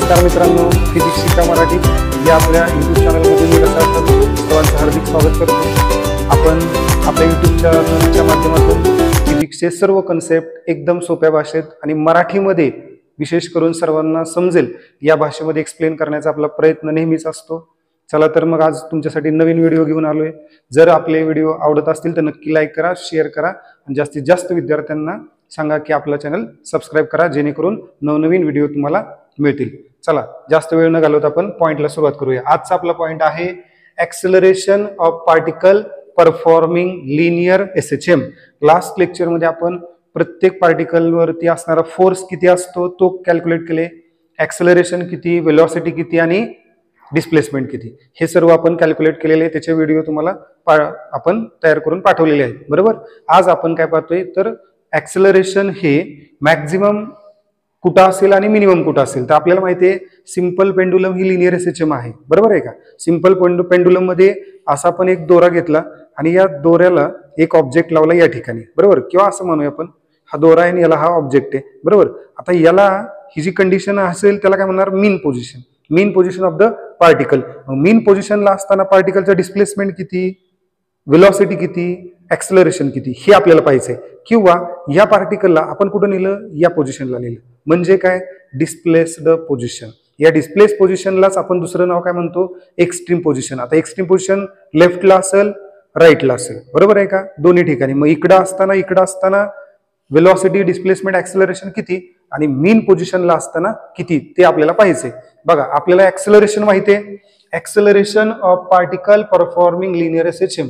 नमस्कार मित्रांनो, फिजिक्स शिका मराठी या आपल्या यूट्यूब चॅनलमध्ये मी सर्वांचं हार्दिक स्वागत करतो। आपण आपल्या यूट्यूब चॅनलच्या माध्यमातून फिजिक्सचे सर्व कन्सेप्ट एकदम सोप्या भाषेत आणि मराठीमध्ये विशेष करून सर्वांना समजेल या भाषेमध्ये एक्सप्लेन करण्याचा आपला प्रयत्न नेहमीच असतो। चला तर मग आज तुमच्यासाठी नवीन व्हिडिओ घेऊन आलोय। जर आपले व्हिडिओ आवडत असतील तर नक्की लाईक करा, शेअर करा आणि जास्तीत जास्त विद्यार्थ्यांना सांगा की आपला चॅनल सबस्क्राइब करा, जेणेकरून नवनवीन व्हिडिओ तुम्हाला मिळतील। चला जास्त वेळ न घालवता आपण पॉइंटला सुरुवात करूया। आजचा आपला पॉइंट आहे acceleration of particle performing linear SHM. Last lecture मध्ये आपण प्रत्येक पार्टिकल वरती असणारा फोर्स किती असतो तो कॅल्क्युलेट केले, एक्सेलरेशन किती, वेलोसिटी किती आणि डिस्प्लेसमेंट किती हे सर्व आपण कॅल्क्युलेट केलेले, त्याचे व्हिडिओ तुम्हाला आपण तयार करून पाठवलेले आहेत, बरोबर। आज आपण काय पाहतोय तर एक्सेलरेशन हे मॅक्झिमम कुठं असेल आणि मिनिमम कुठं असेल। तर आपल्याला माहिती आहे सिंपल पेंडुलम ही लिनियर एसएचएम आहे, बरोबर आहे का। सिंपल पेंडुलम मध्ये असा आपण एक दोरा घेतला आणि या दोऱ्याला एक ऑब्जेक्ट लावला या ठिकाणी, बरोबर, किंवा असं म्हणूया आपण हा दोरा आहे आणि याला हा ऑब्जेक्ट आहे, बरोबर। आता याला ही जी कंडिशन असेल त्याला काय म्हणणार, mean position, mean position of the particle. Mean पोझिशनला असताना पार्टिकलचं डिस्प्लेसमेंट किती, वेलोसिटी किती, एक्सेलरेशन किती हे आपल्याला पाहिजे। किंवा या पार्टिकलला आपण कुठं नेलं, या पोझिशनला नेलं, म्हणजे काय, डिस्प्लेस्ड पोझिशन। या डिस्प्लेस पोझिशनलाच आपण दुसरं नाव काय म्हणतो, एक्स्ट्रीम पोझिशन। आता एक्स्ट्रीम पोझिशन लेफ्टला असेल, राईटला असेल, बरोबर आहे का, दोन्ही ठिकाणी। मग इकडं असताना वेलोसिटी, डिस्प्लेसमेंट, एक्सेलरेशन किती आणि मीन पोझिशनला असताना किती ते आपल्याला पाहिजे। बघा आपल्याला एक्सेलरेशन माहिती आहे, acceleration of particle performing linear SHM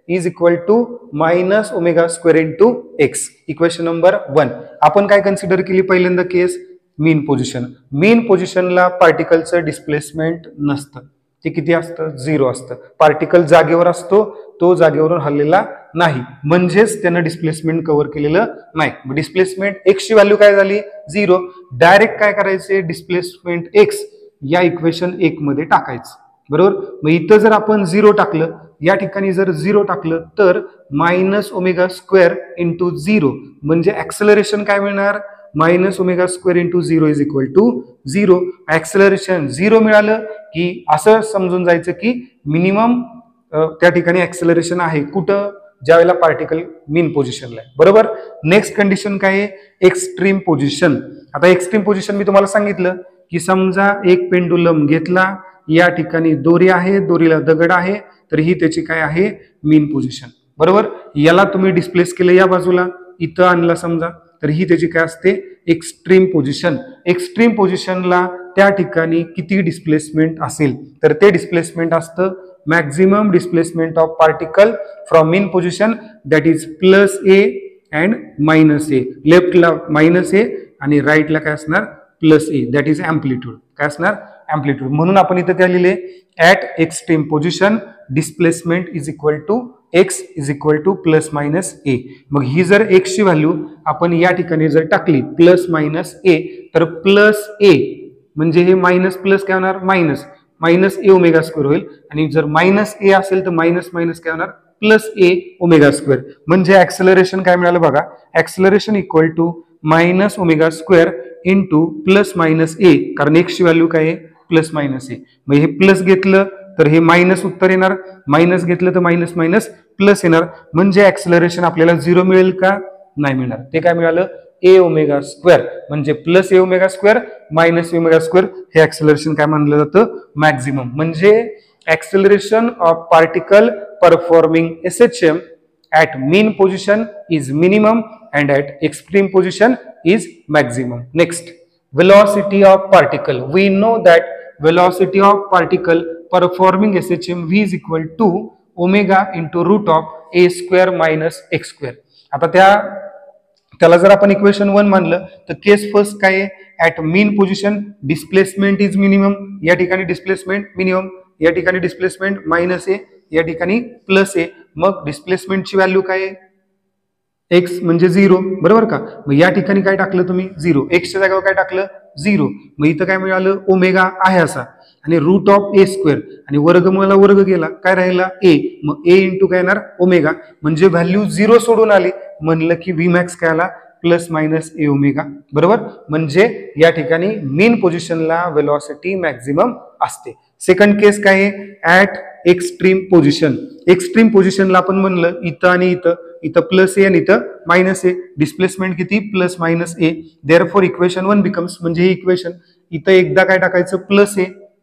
is equal to minus omega square into X. Equation number 1 आपण काय कन्सिडर केली पहिल्यांदा केस, मीन पोझिशन। मीन पोझिशनला पार्टिकलचं डिस्प्लेसमेंट नसतं, ते किती असतं, 0 असतं। पार्टिकल जागेवर असतो, तो जागेवरून हललेला नाही, म्हणजेच त्यानं डिस्प्लेसमेंट कव्हर केलेलं नाही। डिस्प्लेसमेंट एक्स ची व्हॅल्यू काय झाली, 0। डायरेक्ट काय करायचे, डिस्प्लेसमेंट एक्स या इक्वेशन 1 मध्ये टाकायचं, बरोबर। मग इथं जर आपण 0 टाकलं, या ठिकाणी जर 0 टाकलं तर मायनस ओमेगा स्क्वेअर इंटू 0 म्हणजे एक्सेलरेशन काय मिळणार, minus omega square into 0 is equal to 0। Acceleration 0 मिळालं की असं समजून जायचं की मिनिमम त्या ठिकाणी एक्सेलरेशन आहे कुठं, ज्या वेळेला पार्टिकल मीन पोझिशनला आहे, बरोबर। नेक्स्ट कंडिशन काय आहे, एक्स्ट्रीम पोझिशन। आता एक्स्ट्रीम पोझिशन मी तुम्हाला सांगितलं की समजा एक पेंडुलम घेतला, या ठिकाणी दोरी आहे, दोरीला दगड आहे, तर ही त्याची काय आहे, मीन पोझिशन, बरोबर। याला तुम्ही डिस्प्लेस केलं या बाजूला, इथं आणला समजा, तर ही त्याची काय असते, एक्स्ट्रीम पोझिशन। एक्स्ट्रीम पोझिशनला त्या ठिकाणी किती डिस्प्लेसमेंट असेल तर ते डिस्प्लेसमेंट असतं maximum displacement of particle from mean position, that is plus A and minus A. लेफ्टला मायनस ए आणि राईटला काय असणार, plus A, that is amplitude. काय असणार, अँप्लिट्यूड। म्हणून आपण इथं काय लिहिले, at extreme position displacement is equal to X is equal to plus minus A. मग ही जर एक्स ची व्हॅल्यू आपण या ठिकाणी जर टाकली प्लस मायनस ए, तर प्लस ए म्हणजे हे मायनस प्लस काय होणार, मायनस मायनस ए ओमेगा स्क्वेअर होईल, आणि जर मायनस ए असेल तर मायनस मायनस काय होणार, प्लस ए ओमेगा स्क्वेअर। म्हणजे एक्सेलरेशन काय मिळालं बघा, acceleration equal to minus omega square into plus minus A, कारण एक्स ची व्हॅल्यू काय आहे, प्लस मायनस ए। मग हे प्लस घेतलं तर हे मायनस उत्तर येणार, मायनस घेतलं तर मायनस मायनस प्लस येणार, म्हणजे एक्सेलरेशन आपल्याला 0 मिळेल का, नाही मिळणार। ते काय मिळालं, ए ओमेगा स्क्वेअर, म्हणजे plus A omega square minus A omega square हे एक्सेलरेशन काय मानलं जातं, मॅक्झिमम। म्हणजे acceleration of particle performing SHM at mean position is minimum and at extreme position is maximum. Next, velocity of particle. We know that velocity of particle performing SHM V is equal to omega into root of a square minus x square. आता त्याला जर आपण equation 1 मानलं तर केस first काय आहे, at mean position displacement is minimum, या ठिकाणी डिस्प्लेसमेंट मिनिमम, या ठिकाणी डिस्प्लेसमेंट मायनस ए, या ठिकाणी प्लस ए। मग डिस्प्लेसमेंटची व्हॅल्यू काय आहे, एक्स म्हणजे 0, बरोबर का। मग या ठिकाणी काय टाकलं तुम्ही, 0, एक्सच्या जागेवर काय टाकलं, 0। मग इथं काय मिळालं, ओमेगा आहे असा, आणि रूट ऑफ ए स्क्वेअर, आणि वर्गमूळाला वर्ग गेला, काय राहिला ए, मग ए इंटू काय येणार, ओमेगा, म्हणजे व्हॅल्यू 0 सोडून आली, म्हणलं की व्ही मॅक्स काय आला, प्लस मायनस ए ओमेगा, बरोबर. म्हणजे या ठिकाणी मीन पोझिशनला वेलॉसिटी मॅक्झिमम असते. सेकंड केस काय आहे, ऍट एक्स्ट्रीम पोझिशन. एक्स्ट्रीम पोझिशनला आपण म्हणलं इथं आणि इथं प्लस ए आणि इथं मायनस ए, डिस्प्लेसमेंट किती प्लस मायनस ए. देअरफॉर इक्वेशन 1 बिकम्स, म्हणजे ही इक्वेशन इथं एकदा काय टाकायचं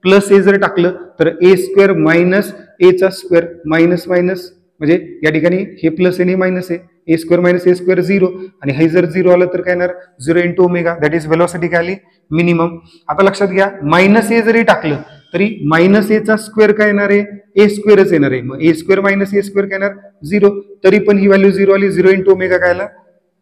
प्लस ए जर टाकलं तर ए स्क्वेअर मायनस ए चा स्क्वेअर मायनस मायनस, म्हणजे या ठिकाणी हे प्लस ए मायनस ए स्क्वेअर मायनस ए स्क्वेअर 0, आणि हे जर 0 आलं तर काय येणार 0 into omega, that is velocity काय आली मिनिमम. आता लक्षात घ्या मायनस ए जरी टाकलं तरी मायनस ए चा स्क्वेअर काय येणार आहे, ए स्क्वेअरच येणार आहे. मग ए स्क्वेअर मायनस ए स्क्वेअर काय येणार 0, तरी पण ही व्हॅल्यू 0 आली, 0 इंटू ओमेगा काय आला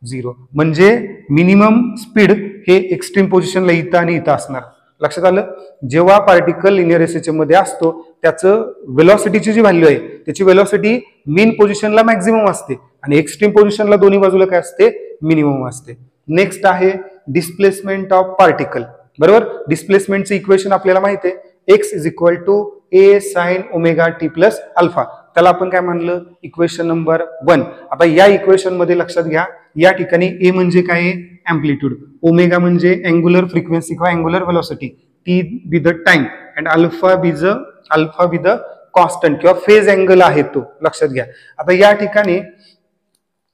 0. म्हणजे मिनिमम स्पीड हे एक्स्ट्रीम पोझिशनला इथं आणि इथं असणार. लक्षात आलं. जेव्हा पार्टिकल लिनियर एसएचएम मध्ये असतो त्याचं वेलॉसिटीची जी व्हॅल्यू आहे त्याची वेलॉसिटी मीन पोझिशनला मॅक्झिमम असते आणि एक्स्ट्रीम पोझिशनला दोन्ही बाजूला काय असते मिनिमम असते. नेक्स्ट आहे डिस्प्लेसमेंट ऑफ पार्टिकल, बरोबर. डिस्प्लेसमेंटचं इक्वेशन आपल्याला माहिती आहे, X is equal to A sine omega T plus alpha. त्याला आपण काय म्हणलं इक्वेशन नंबर 1. आता या इक्वेशन मध्ये लक्षात घ्या या ठिकाणी ए म्हणजे काय अँप्लिट्यूड, ओमेगा म्हणजे अँग्युलर फ्रिक्वेन्सी किंवा angular velocity, T be the time and alpha be the constant किंवा फेज अँगल आहे तो. लक्षात घ्या. आता या ठिकाणी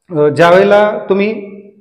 ज्या वेळेला तुम्ही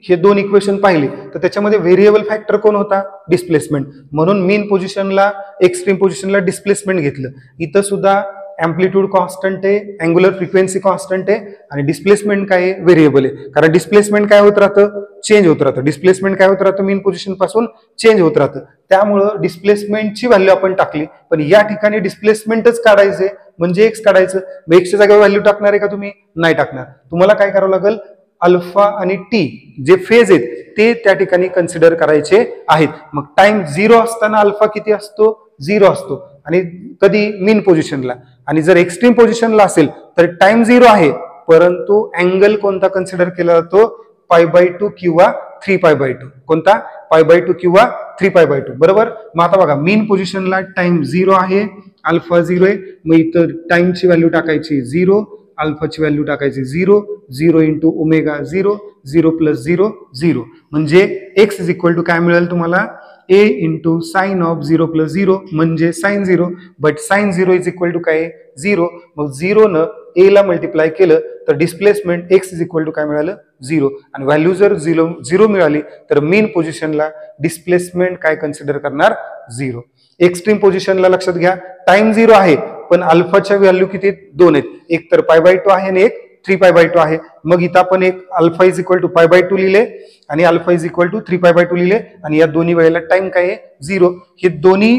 हे दोन इक्वेशन पाहिले तर त्याच्यामध्ये व्हेरिएबल फॅक्टर कोण होता डिस्प्लेसमेंट, म्हणून मीन पोझिशनला एक्स्ट्रीम पोझिशनला डिस्प्लेसमेंट घेतलं. इथं सुद्धा अँप्लिट्यूड कॉन्स्टंट आहे, अँग्युलर फ्रिक्वेन्सी कॉन्स्टंट आहे आणि डिस्प्लेसमेंट काय आहे व्हेरिएबल आहे. कारण डिस्प्लेसमेंट काय होत राहतं चेंज होत राहतं, डिस्प्लेसमेंट काय होत राहतं मीन पोझिशन पासून चेंज होत राहतं. त्यामुळं डिस्प्लेसमेंटची व्हॅल्यू आपण टाकली, पण या ठिकाणी डिस्प्लेसमेंटच काढायचे म्हणजे एक्स काढायचं. मग एक्सच्या जागेवर व्हॅल्यू टाकणार आहे का तुम्ही, नाही टाकणार. तुम्हाला काय करावं लागेल अल्फा आणि टी जे फेज आहेत ते त्या ठिकाणी कन्सिडर करायचे आहेत. मग टाइम 0 असताना अल्फा किती असतो 0 असतो आणि कधी मीन पोझिशनला, आणि जर एक्स्ट्रीम पोझिशनला असेल तर टाइम 0 आहे परंतु अँगल कोणता कन्सिडर केला जातो π/2 किंवा 3π/2. कोणता π/2 किंवा 3π/2, बरोबर. मग आता बघा मीन पोझिशनला टाइम 0 आहे, अल्फा 0 आहे, मग इथं टाइमची व्हॅल्यू टाकायची 0, अल्फाची व्हॅल्यू टाकायची 0, 0 इंटू ओमेगा 0, 0 प्लस 0 0. म्हणजे एक्स इज इक्वल टू काय मिळेल तुम्हाला A into sine of 0 plus 0 म्हणजे sine 0, but sine 0 is equal to काय 0. मग 0 न ए ला मल्टिप्लाय केलं तर displacement X is equal to काय मिळालं 0, आणि व्हॅल्यू जर 0 मिळाली तर मीन पोझिशनला डिस्प्लेसमेंट काय कन्सिडर करणार 0. एक्स्ट्रीम पोझिशनला लक्षात घ्या टाइम 0 आहे पण अल्फाच्या व्हॅल्यू किती 2 आहेत, एक तर π/2 आहे आणि एक 3π/2 आहे. मग इथं आपण एक अल्फा इज इक्वल टू π/2 लिहिले आणि अल्फा इज इक्वल टू 3π/2 लिहिले, आणि या दोन्ही वेळेला टाइम काय आहे 0. हे दोन्ही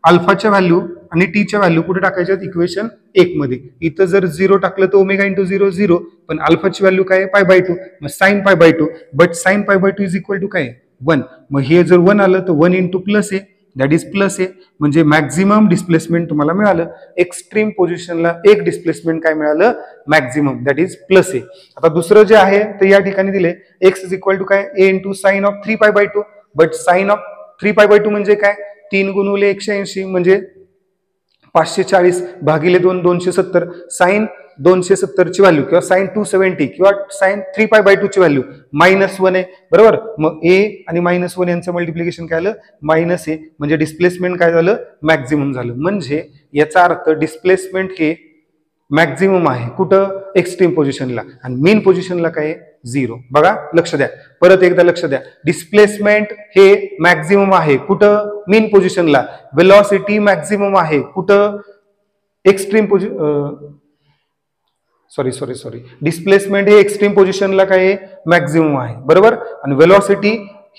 अल्फाच्या व्हॅल्यू आणि टीच्या व्हॅल्यू कुठे टाकायच्या इक्वेशन 1 मध्ये. इथं जर 0 टाकलं तर ओमेगा इंटू 0 0, पण अल्फाची व्हॅल्यू काय π/2 मग sine π/2, but sine π/2 is equal to काय 1. मग हे जर 1 आलं तर 1 इंटू प्लस आहे दॅट इज प्लस आहे, म्हणजे मॅक्झिमम डिस्प्लेसमेंट तुम्हाला मिळालं. एक्स्ट्रीम पोझिशनला एक डिस्प्लेसमेंट काय मिळालं मॅक्झिमम दॅट इज प्लस आहे. आता दुसरं जे आहे ते या ठिकाणी दिले एक्स इज इक्वल टू काय A into sine of 3π/2, but sine of 3π/2 म्हणजे काय 3 गुणिले 180 म्हणजे 540 भागिले 2 270. साइन 270 ची व्हॅल्यू किंवा साइन 270 किंवा साइन 3π/2 ची व्हॅल्यू -1 आहे, बरोबर. मग ए आणि -1 यांचं मल्टिप्लिकेशन काय आलं -a, म्हणजे डिस्प्लेसमेंट काय झालं मॅक्झिमम झालं. म्हणजे याचा अर्थ डिस्प्लेसमेंट हे मॅक्झिमम आहे कुठं एक्स्ट्रीम पोझिशनला, आणि मीन पोझिशनला काय 0. बघा लक्ष द्या, परत एकदा लक्ष द्या, डिस्प्लेसमेंट हे मॅक्झिमम आहे कुठं मीन पोझिशनला, वेलॉसिटी मॅक्झिमम आहे कुठं एक्स्ट्रीम सॉरी डिस्प्लेसमेंट हे एक्स्ट्रीम पोझिशनला काय मॅक्झिमम आहे, बरोबर. आणि वेलॉसिटी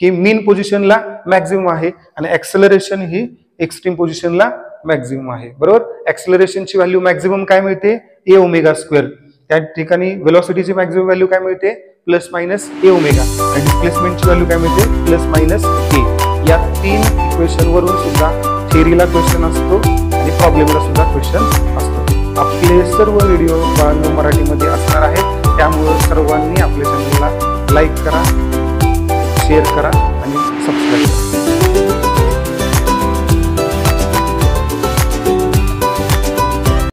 ही मीन पोझिशनला मॅक्झिमम आहे आणि ऍक्सेलरेशन ही एक्स्ट्रीम पोझिशनला मॅक्झिमम आहे, बरोबर. ऍक्सेलरेशनची व्हॅल्यू मॅक्झिमम काय मिळते ए ओमेगा स्क्वेअर, त्या ठिकाणी वेलॉसिटीची मॅक्झिमम व्हॅल्यू काय मिळते प्लस मायनस ए ओमेगा, आणि डिस्प्लेसमेंटची व्हॅल्यू काय मिळते प्लस मायनस ए. या 3 इक्वेशन वरून सुद्धा थिअरीला क्वेश्चन असतो आणि प्रॉब्लेमला सुद्धा क्वेश्चन असतो. आपले सर्व व्हिडिओ मराठीमध्ये असणार आहेत, त्यामुळे सर्वांनी आपल्या चॅनलला लाईक करा, शेअर करा आणि